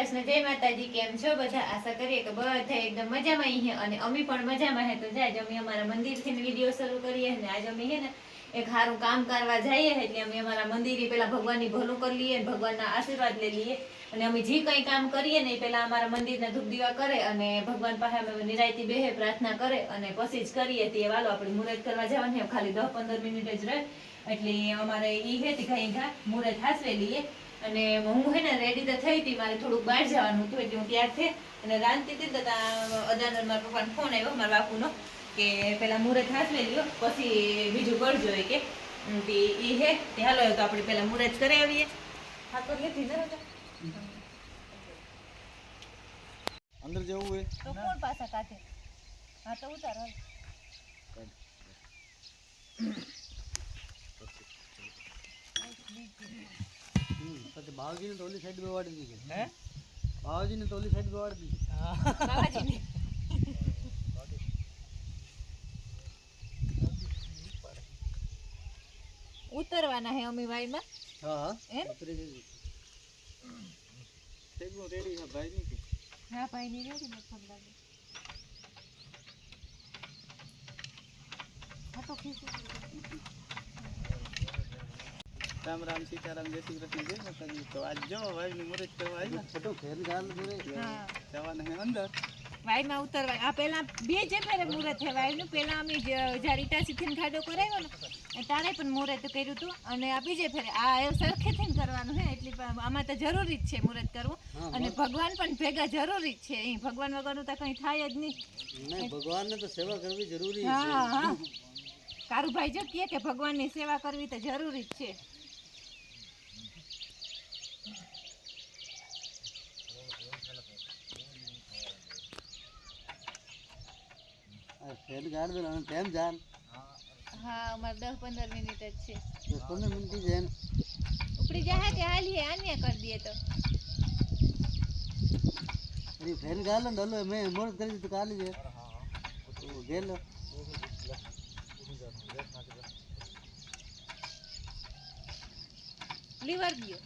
કૃષ્ણ, જય માતાજી. કેમ છો બધા? આશા કરીએ કે બધા એકદમ મજામાં હે અને અમે પણ મજામાં હે. તો જાય અમે અમારા મંદિરથી વિડીયો શરૂ કરીએ ને આજે અમે હે ને એક સારું કામ કરવા જઈએ એટલે અમે અમારા મંદિરે પેલા ભગવાનની ભલું કરી લઈએ, ભગવાનના આશીર્વાદ લઈ લઈએ અને અમે જે કંઈ કામ કરીએ ને પેલા અમારા મંદિરના ધૂપ દીવા કરે અને ભગવાન પાસે અમે નિરાયતી બેહે પ્રાર્થના કરે અને પછી જ કરીએ. તે વાલો આપણે મુહૂર્ત કરવા જવાનું ખાલી 10-15 મિનિટ જ રહે એટલે અમારે ઈ હે તે ઘાઈ ઘા મુહૂર્ત હાસવે લઈએ. અને હું હે ને રેડી તો થઈ હતી, મારે થોડુંક બહાર જવાનું હતું એટલે હું ત્યાર થઈ અને રાંધતી હતી. તો અદાન મારા પપ્પાનો ફોન આવ્યો મારા બાપુનો કે પેલા મુહૂર્ત હાસવી લ્યો પછી બીજું કરજો કે એ હે તે હાલો તો આપણે પેલા મુહૂર્ત કરી આવીએ. હા તો લેતી જરા અંદર જવું હોય તો કોણ પાછા કાઢે? હા તો ઉતાર હાલ. પછી બાવાજીને તો ઓલી સાઈડ બેવાડી દીધી. હે બાવાજીને તો ઓલી સાઈડ બેવાડી દીધી. હા બાવાજીને ઉતરવાના હે અમે વાયમાં. હા એમ ઉતરી જજો. સેગનો રેડી છે ભાઈ ની કે? હા ભાઈ ની રેડી ને ફોન લાગે. હા તો ખીસી રામ રામ સીતારામ જય શ્રી કૃષ્ણ જય માતાજી. તો આજ જો ભાઈ ની મુહૂર્ત કરવા આવ્યા ફોટો ફેર ગાલ દોરે જવાના હે અંદર વાયમાં ઉતરવા. આ પેલા બે જે ફેરે મુહૂર્ત છે વાયનું. પેલા અમે જ્યારે ઇટાસીથી ખાડો કરાવ્યો ને તારે પણ મુહૂર્ત કર્યું હતું અને આ બીજે ફેરે આ સરખેથી કરવાનું હે એટલે આમાં તો જરૂરી જ છે મુહૂર્ત કરવું અને ભગવાન પણ ભેગા જરૂરી જ છે. અહીં ભગવાન વગરનું તો કંઈ થાય જ નહીં. ભગવાનને તો સેવા કરવી જરૂરી છે. હા હા કારુભાઈ જો કહે કે ભગવાનની સેવા કરવી તો જરૂરી જ છે. ફેર ગાડ દો અને ટાઈમ જાન. હા અમારે 10-15 મિનિટ જ છે. 10-15 મિનિટ જાય ઉપડી જાય કે હાલીએ આન્યા કરી દઈએ તો અરે ફેર ગાલ ને હલો મેં મોડ કરી દીધું કાલી છે તો ગેલો લીવર ગયો.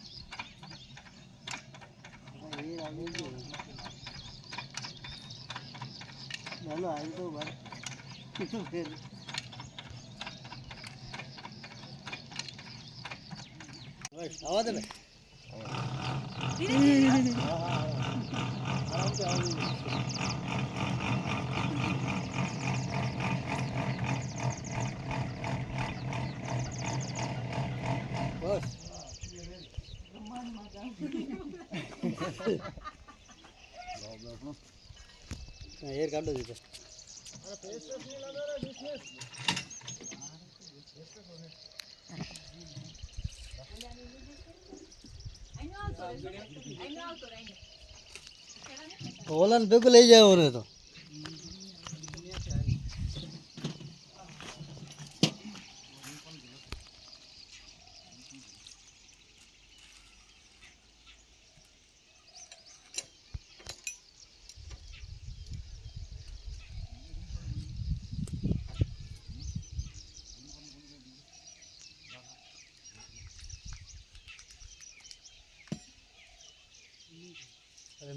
એ આવી ગયો હલો આવી તો ભાઈ ફેર આવા દે ને ધીરે ધીરે આરામથી આવી બસ હેર કાઢો દીધો. ઓલા ને ભેગું લઈ જાય ને તો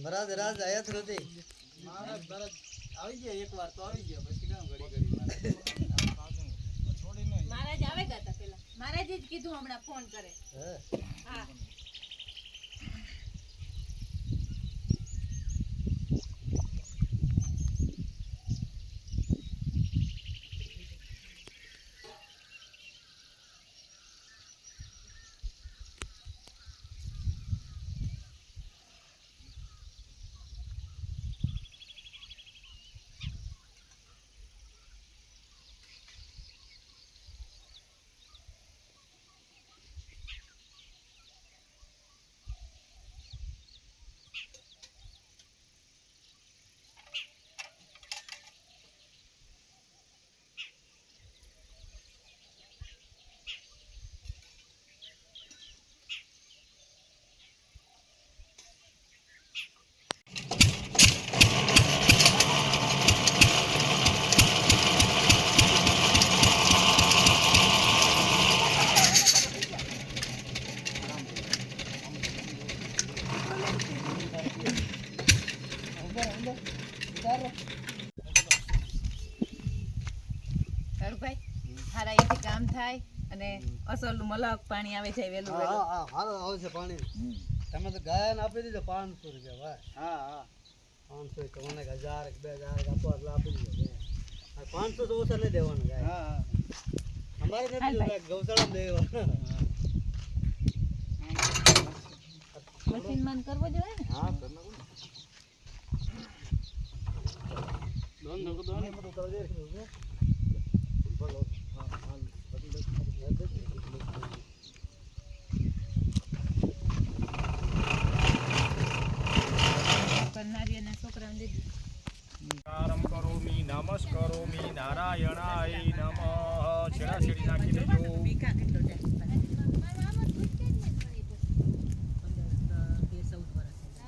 મહારાજ રાજ આયા જ નથી. મહારાજ આવી ગયા એક વાર તો આવી ગયા પછી કામ ઘડી મહારાજ આવે હતા પેલા મહારાજે જ કીધું હમણાં ફોન કરે. હા ભાઈ હારા અહીંથી કામ થાય અને અસલનું મલક પાણી આવે જાય વેલું વેલું. હા હારો આવે છે પાણી. તમે તો ગાયને આપી દીધો 500 રૂપિયા ભાઈ. હા 500 તો મને 1000 2000 આપો એટલે આપી દીધો. 500 તો ઓછા નહીં દેવાનું ગાય. હા અમારે નથી જોતા, ગૌશાળામાં દેવાનું. મશીન બંધ કરવો જોઈએ ને. હા કર નાખો ને દોન એ બધું કરી દે છે. કરનારી અને છોકરાને દીધી. નમસ્કારમ કરોમિ નમસ્કારોમિ નારાયણાય નમઃ. છેડા છેડી નાખી દેજો.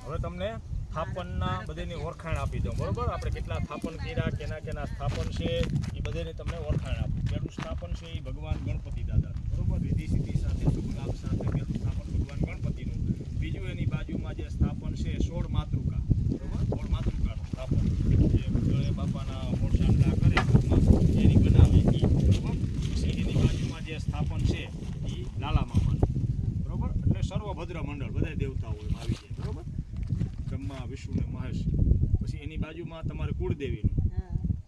હવે તમને સ્થાપનના બધાની ઓળખાણ આપી દઉં, બરોબર? આપણે કેટલા સ્થાપન કર્યા, કેના સ્થાપન છે એ બધાની તમને ઓળખાણ આપું. પહેલું સ્થાપન છે એ ભગવાન ગણપતિ દાદા, બરોબર? વિધિ સિદ્ધિ સાથે શુભ લાભ સાથે પહેલું સ્થાપન ભગવાન ગણપતિનું. બીજું એની બાજુમાં જે સ્થાપન છે 16 માતૃકા, બરોબર? 16 માતૃકાનું સ્થાપન જે ગળે બાપાના મોરચાંદલા કરે એની બનાવે એ, બરોબર? પછી એની બાજુમાં જે સ્થાપન છે એ લાલા મામાનું, બરોબર? એટલે સર્વભદ્ર મંડળ બધા દેવતાઓ એમાં આવી જાય, બરોબર? બ્રહ્મા વિષ્ણુ ને મહેશ. પછી એની બાજુમાં તમારે કુળદેવીનું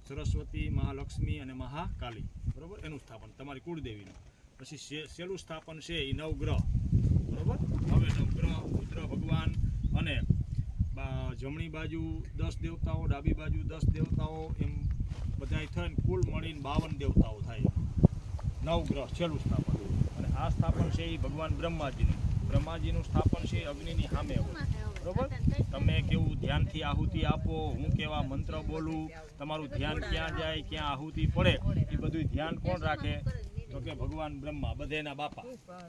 સરસ્વતી, મહાલક્ષ્મી અને મહાકાલી, બરોબર? એનું સ્થાપન તમારી કુળદેવીનું. પછી છેલ્લું સ્થાપન છે એ નવગ્રહ, બરોબર? હવે નવગ્રહ રુદ્ર ભગવાન અને જમણી બાજુ 10 દેવતાઓ, ડાબી બાજુ 10 દેવતાઓ, એમ બધાય થઈને કુલ મળીને 52 દેવતાઓ થાય. નવગ્રહ છેલ્લું સ્થાપન. અને આ સ્થાપન છે એ ભગવાન બ્રહ્માજીનું સ્થાપન છે અગ્નિની સામે હોય, બરોબર? તમે કેવું ધ્યાનથી આહુતિ આપો, હું કેવા મંત્ર બોલું, તમારું ધ્યાન ક્યાં જાય, ક્યાં આહુતિ પડે, એ બધું ધ્યાન કોણ રાખે? તો કે ભગવાન બ્રહ્મા, બધાના બાપા,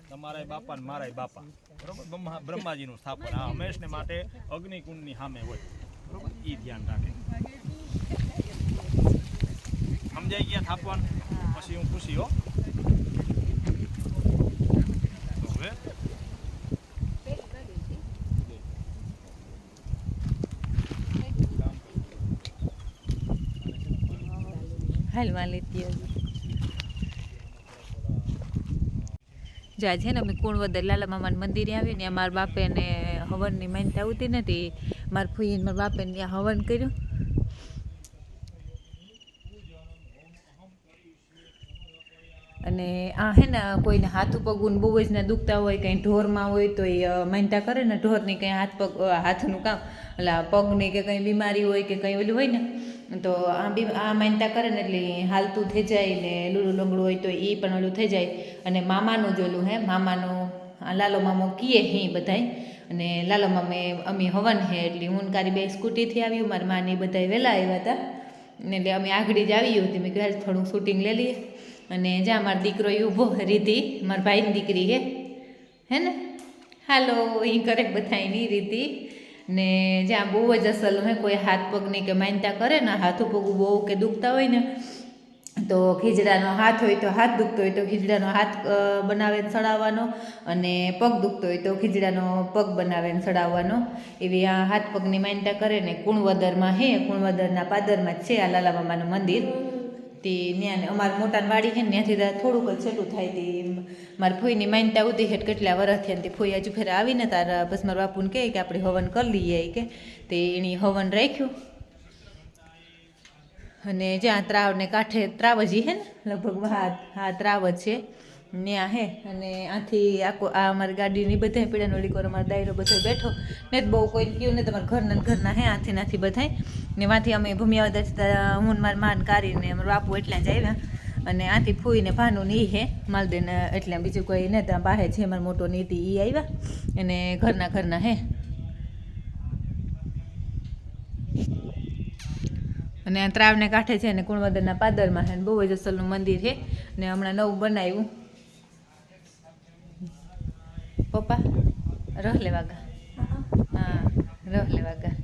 તમારાય બાપા ને મારાય બાપા, બરોબર? બ્રહ્માજીનું સ્થાપન આ હંમેશને માટે અગ્નિકુંડની સામે હોય, બરોબર? એ ધ્યાન રાખે. સમજાઈ ગયા સ્થાપન? પછી હું ખુશી હો. તો હવે હાલમાં લેતી જો આજે ને અમે કુણવદર લાલા મામાના મંદિરે આવીને મારા બાપે ને હવનની માનતા આવતી નથી, મારા ફૂઈને મારા બાપે ત્યાં હવન કર્યું. અને આ હે ને કોઈને હાથું પગું બહુ જ ને દુખતા હોય, કંઈ ઢોરમાં હોય તો એ માનતા કરે ને ઢોરની કંઈ હાથનું કામ, એટલે પગની કે કંઈ બીમારી હોય કે કંઈ ઓલું હોય ને તો આ માનતા કરે ને એટલે હાલતું થઈ જાય ને લૂલું લંગડું હોય તો એ પણ ઓલું થઈ જાય. અને મામાનું જ ઓલું હે, મામાનું લાલો મામો કીએ હે બધાય. અને લાલો મામે અમે હવન હે એટલે હું કારી બે સ્કૂટીથી આવ્યું, મારા માને બધા વહેલા આવ્યા હતા એટલે અમે આગળ જ આવી હતી. મેં કહ્યું થોડુંક શૂટિંગ લઈ લઈએ. અને જ્યાં મારો દીકરો એ ઊભો રીતિ, મારા ભાઈની દીકરી હે ને, હાલો એ કરે બધા એની રીતિ. ને જ્યાં બહુ જ અસલ હે, કોઈ હાથ પગની કે માનતા કરે ને હાથું પગું બહુ કે દુખતા હોય ને તો ખીજડાનો હાથ હોય તો હાથ દુખતો હોય તો ખીજડાનો હાથ બનાવે ને ચડાવવાનો, અને પગ દુખતો હોય તો ખીજડાનો પગ બનાવે ને ચડાવવાનો. એવી આ હાથ પગની માનતા કરે ને કુણવદરમાં હે, કુણવદરના પાદરમાં જ છે આ લાલા મામાનું મંદિર. તે ત્યાં અમારા મોટાની વાડી છે ને ત્યાંથી થોડુંક જ છેટું થાય. તે મારી ફોઈની માનતા ઉતી હેઠ કેટલા વર્ષ થયા, તે ફોઈ હજુ ફેર આવીને તારા બસ મારા બાપુને કહે કે આપણે હવન કરી લઈએ કે તે એની હવન રાખ્યું. અને જ્યાં ત્રાવને કાંઠે ત્રાવજી હે ને લગભગ હા ત્રાવ જ છે ત્યાં હે. અને આથી આખો આ અમારી ગાડીની બધા પીડાનો લીકોર અમારો દાયરો બધો બેઠો ને બહુ કોઈ કહ્યું ને તમારા ઘરના હે આથી નાથી બધાય ને વાંથી અમે ભૂમિયા હતા હું મારા માન કાઢીને અમારા બાપુ એટલા જ આવ્યા. અને આથી ફૂઈને ભાનું ને એ હે માલદેને એટલે બીજું કોઈ ને ત્યાં બાહે છે અમારા મોટો નીતિ એ આવ્યા. અને ઘરના હે. અને આ ત્રાવને કાંઠે છે ને કુણવદરના પાદરમાં છે ને બહુ જ અસલનું મંદિર છે ને હમણાં નવું બનાવ્યું. પપ્પા રહલે વાગા, હા રહલે વાગા.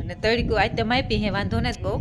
અને તડકો આજ તો માપી હે વાંધો ને બહુ.